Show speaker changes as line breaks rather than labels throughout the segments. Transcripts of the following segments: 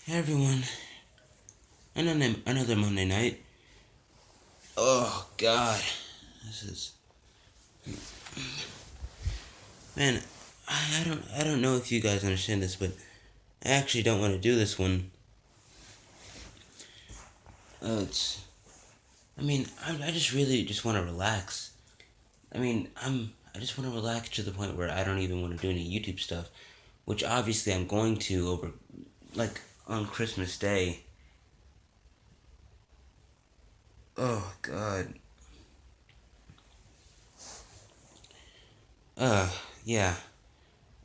Hey everyone, another Monday night. Oh God, this is man. I don't know if you guys understand this, but I actually don't want to do this one. It's I just really just want to relax. I just want to relax to the point where I don't even want to do any YouTube stuff, which obviously I'm going to over like on Christmas Day. Oh God. Uh yeah.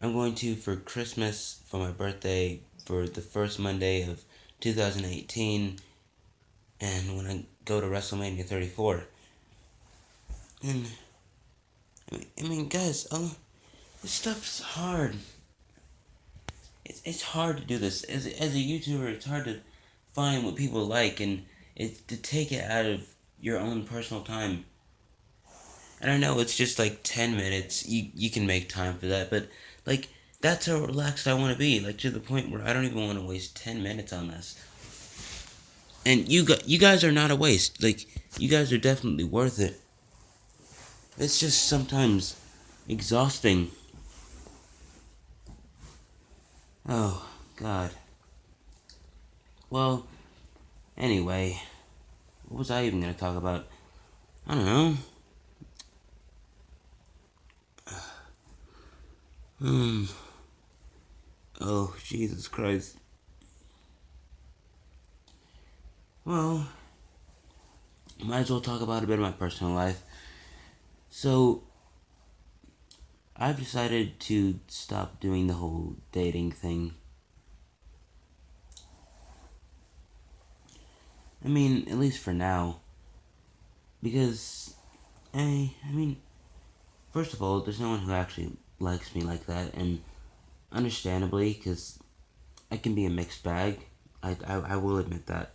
I'm going to for Christmas for my birthday for the first Monday of 2018, and when I go to WrestleMania 34. And guys, this stuff's hard. It's hard to do this as a YouTuber. It's hard to find what people like, and it's to take it out of your own personal time. And I know it's just like 10 minutes. You can make time for that, but like that's how relaxed I want to be. Like to the point where I don't even want to waste 10 minutes on this. And you guys are not a waste. Like you guys are definitely worth it. It's just sometimes exhausting. Oh God. Well, anyway, what was I even gonna talk about? I don't know. Hmm. Oh Jesus Christ. Well, might as well talk about a bit of my personal life. So I've decided to stop doing the whole dating thing. At least for now, because first of all, there's no one who actually likes me like that, and understandably, because I can be a mixed bag. I will admit that.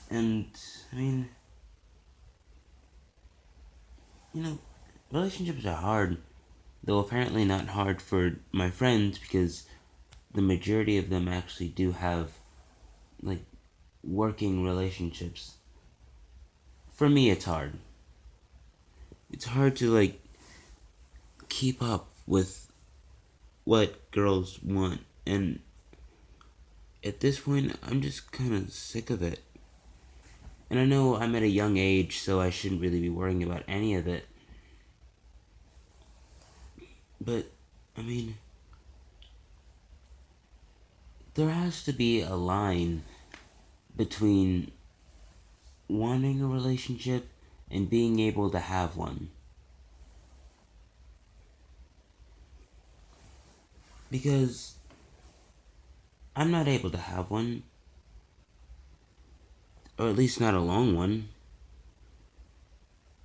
And, I mean, you know, relationships are hard, though apparently not hard for my friends because the majority of them actually do have, like, working relationships. For me, it's hard. It's hard to, like, keep up with what girls want, and at this point, I'm just kind of sick of it. And I know I'm at a young age, so I shouldn't really be worrying about any of it. But, I mean, there has to be a line between wanting a relationship and being able to have one. Because I'm not able to have one, or at least not a long one.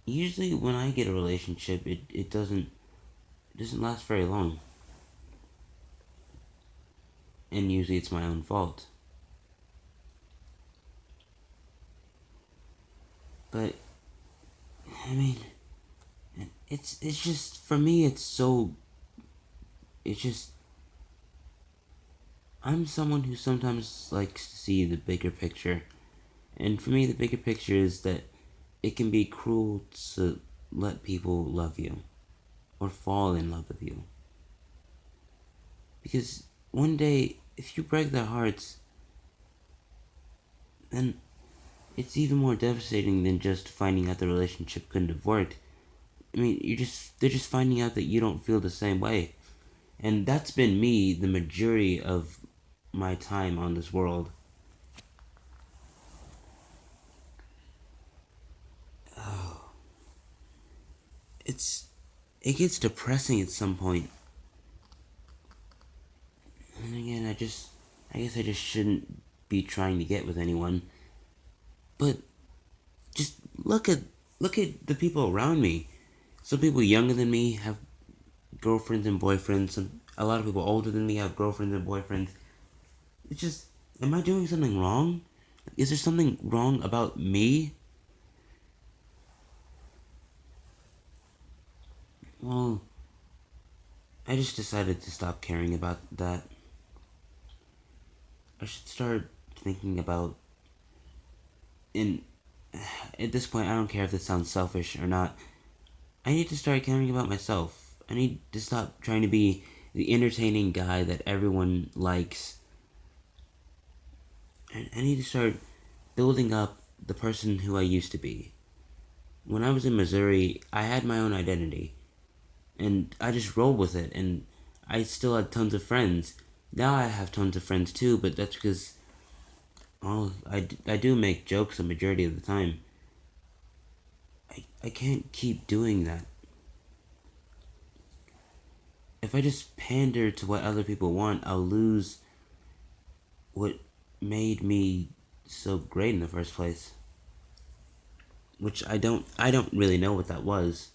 Usually when I get a relationship, it doesn't last very long. And usually it's my own fault. But I mean, it's just for me it's just I'm someone who sometimes likes to see the bigger picture. And for me the bigger picture is that it can be cruel to let people love you or fall in love with you. Because one day, if you break their hearts, then it's even more devastating than just finding out the relationship couldn't have worked. They're just finding out that you don't feel the same way. And that's been me the majority of my time on this world. Oh, it's it gets depressing at some point. And again, I guess I just shouldn't be trying to get with anyone. But just look at the people around me. Some people younger than me have girlfriends and boyfriends, and a lot of people older than me have girlfriends and boyfriends. It's just, am I doing something wrong? Is there something wrong about me? Well, I just decided to stop caring about that. I should start thinking about in at this point I don't care if this sounds selfish or not. I need to start caring about myself. I need to stop trying to be the entertaining guy that everyone likes. I need to start building up the person who I used to be. When I was in Missouri, I had my own identity, and I just rolled with it, and I still had tons of friends. Now I have tons of friends too, but that's because I do make jokes the majority of the time. I can't keep doing that. If I just pander to what other people want, I'll lose what made me so great in the first place. Which I don't really know what that was.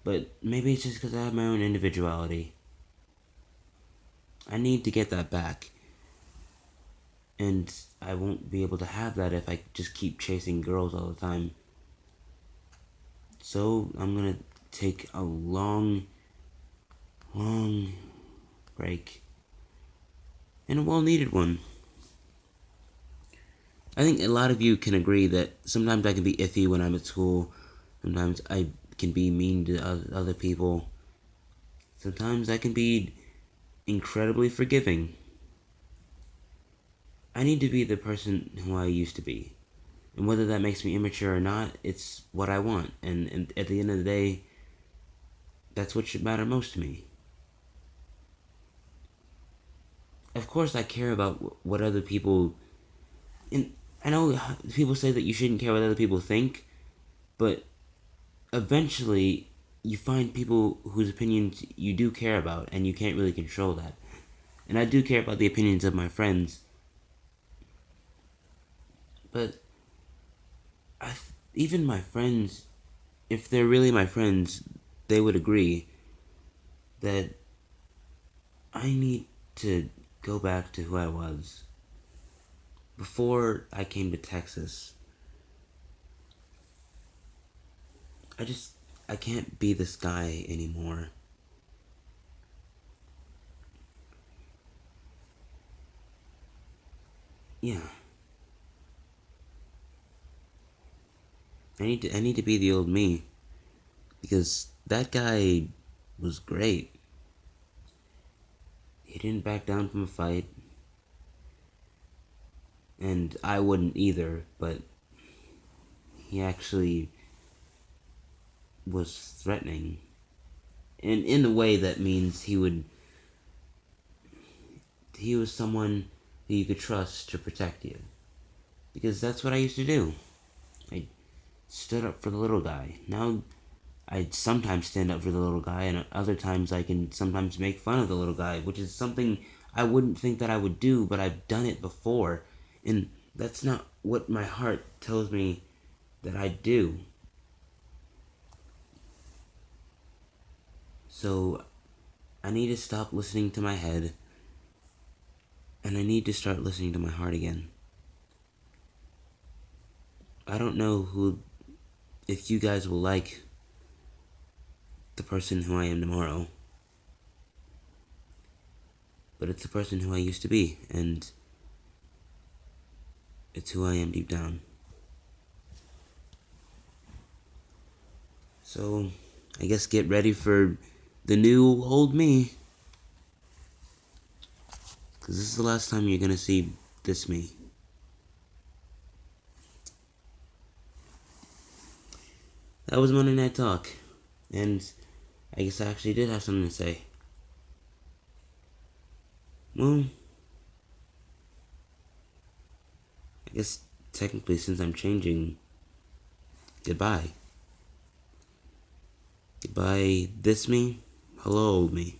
But maybe it's just because I have my own individuality. I need to get that back. And I won't be able to have that if I just keep chasing girls all the time. So I'm gonna take a long, long break. And a well needed one. I think a lot of you can agree that sometimes I can be iffy when I'm at school. Sometimes I can be mean to other people. Sometimes I can be incredibly forgiving. I need to be the person who I used to be. And whether that makes me immature or not, it's what I want. And at the end of the day, that's what should matter most to me. Of course, I care about what other people. And I know people say that you shouldn't care what other people think, but eventually you find people whose opinions you do care about, and you can't really control that. And I do care about the opinions of my friends, but even my friends, if they're really my friends, they would agree that I need to go back to who I was before I came to Texas. I just I can't be this guy anymore. Yeah, I need to be the old me because that guy was great. He didn't back down from a fight, and I wouldn't either. But he actually was threatening, and in a way that means he was someone who you could trust to protect you, because that's what I used to do. I stood up for the little guy. Now I sometimes stand up for the little guy, and other times I can sometimes make fun of the little guy, which is something I wouldn't think that I would do, but I've done it before, and that's not what my heart tells me that I do. So I need to stop listening to my head, and I need to start listening to my heart again. I don't know who, if you guys will like the person who I am tomorrow, but it's the person who I used to be, and it's who I am deep down. So, I guess get ready for the new old me, because this is the last time you're gonna see this me. That was Monday Night Talk, and I guess I actually did have something to say. Well, I guess technically, since I'm changing, goodbye. Goodbye, this me. Hello, old me.